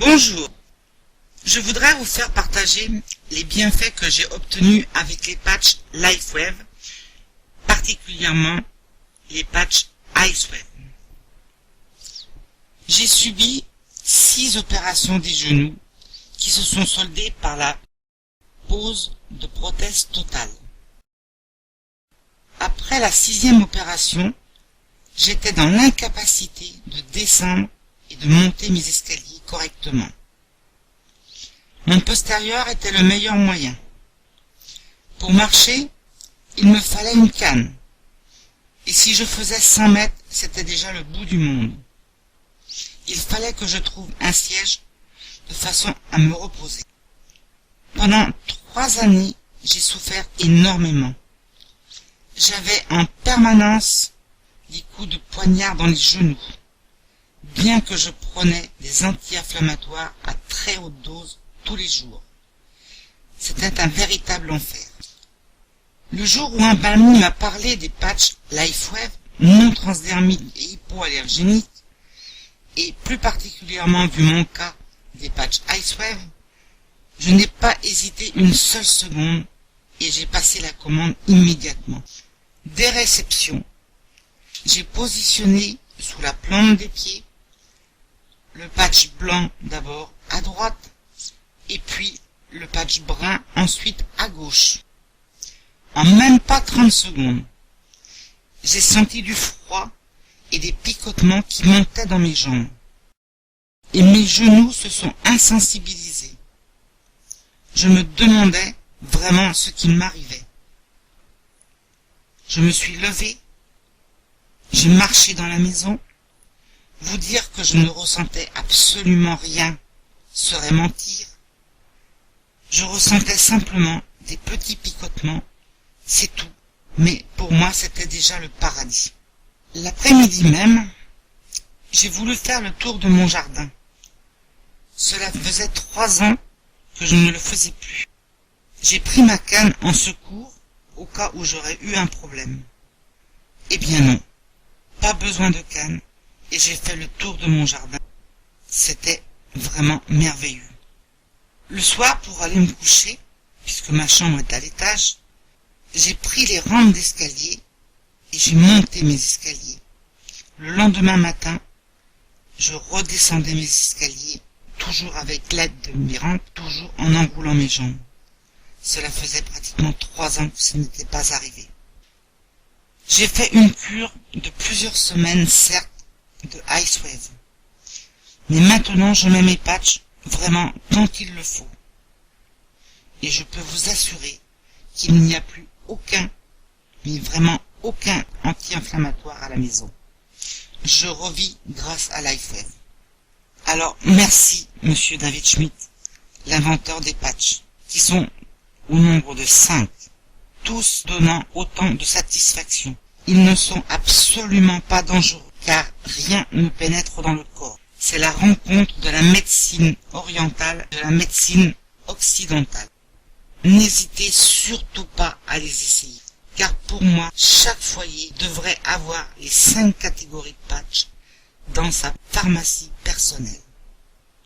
Bonjour, je voudrais vous faire partager les bienfaits que j'ai obtenus avec les patchs LifeWave, particulièrement les patchs IceWave. J'ai subi 6 opérations des genoux qui se sont soldées par la pose de prothèse totale. Après la 6e opération, j'étais dans l'incapacité de descendre et de monter mes escaliers correctement. Mon postérieur était le meilleur moyen. Pour marcher, il me fallait une canne. Et si je faisais 100 mètres, c'était déjà le bout du monde. Il fallait que je trouve un siège de façon à me reposer. Pendant 3 années, j'ai souffert énormément. J'avais en permanence des coups de poignard dans les genoux, bien que je prenais des anti-inflammatoires à très haute dose tous les jours. C'était un véritable enfer. Le jour où un ami m'a parlé des patchs LifeWave non transdermiques et hypoallergéniques, et plus particulièrement vu mon cas des patchs IceWave, je n'ai pas hésité une seule seconde et j'ai passé la commande immédiatement. Dès réception, j'ai positionné sous la plante des pieds le patch blanc d'abord à droite et puis le patch brun ensuite à gauche. En même pas 30 secondes, j'ai senti du froid et des picotements qui montaient dans mes jambes. Et mes genoux se sont insensibilisés. Je me demandais vraiment ce qui m'arrivait. Je me suis levé, j'ai marché dans la maison. Vous dire que je ne ressentais absolument rien serait mentir. Je ressentais simplement des petits picotements, c'est tout. Mais pour moi, c'était déjà le paradis. L'après-midi même, j'ai voulu faire le tour de mon jardin. Cela faisait 3 ans que je ne le faisais plus. J'ai pris ma canne en secours au cas où j'aurais eu un problème. Eh bien non, pas besoin de canne, et j'ai fait le tour de mon jardin. C'était vraiment merveilleux. Le soir, pour aller me coucher, puisque ma chambre est à l'étage, j'ai pris les rampes d'escalier et j'ai monté mes escaliers. Le lendemain matin, je redescendais mes escaliers, toujours avec l'aide de mes rampes, toujours en enroulant mes jambes. Cela faisait pratiquement 3 ans que ce n'était pas arrivé. J'ai fait une cure de plusieurs semaines, certes, de IceWave. Mais maintenant, je mets mes patchs vraiment quand il le faut. Et je peux vous assurer qu'il n'y a plus aucun, mais vraiment aucun anti-inflammatoire à la maison. Je revis grâce à LifeWave. Alors, merci, monsieur David Schmidt, l'inventeur des patchs, qui sont au nombre de 5, tous donnant autant de satisfaction. Ils ne sont absolument pas dangereux, car rien ne pénètre dans le corps. C'est la rencontre de la médecine orientale et de la médecine occidentale. N'hésitez surtout pas à les essayer, car pour moi, chaque foyer devrait avoir les 5 catégories de patchs dans sa pharmacie personnelle.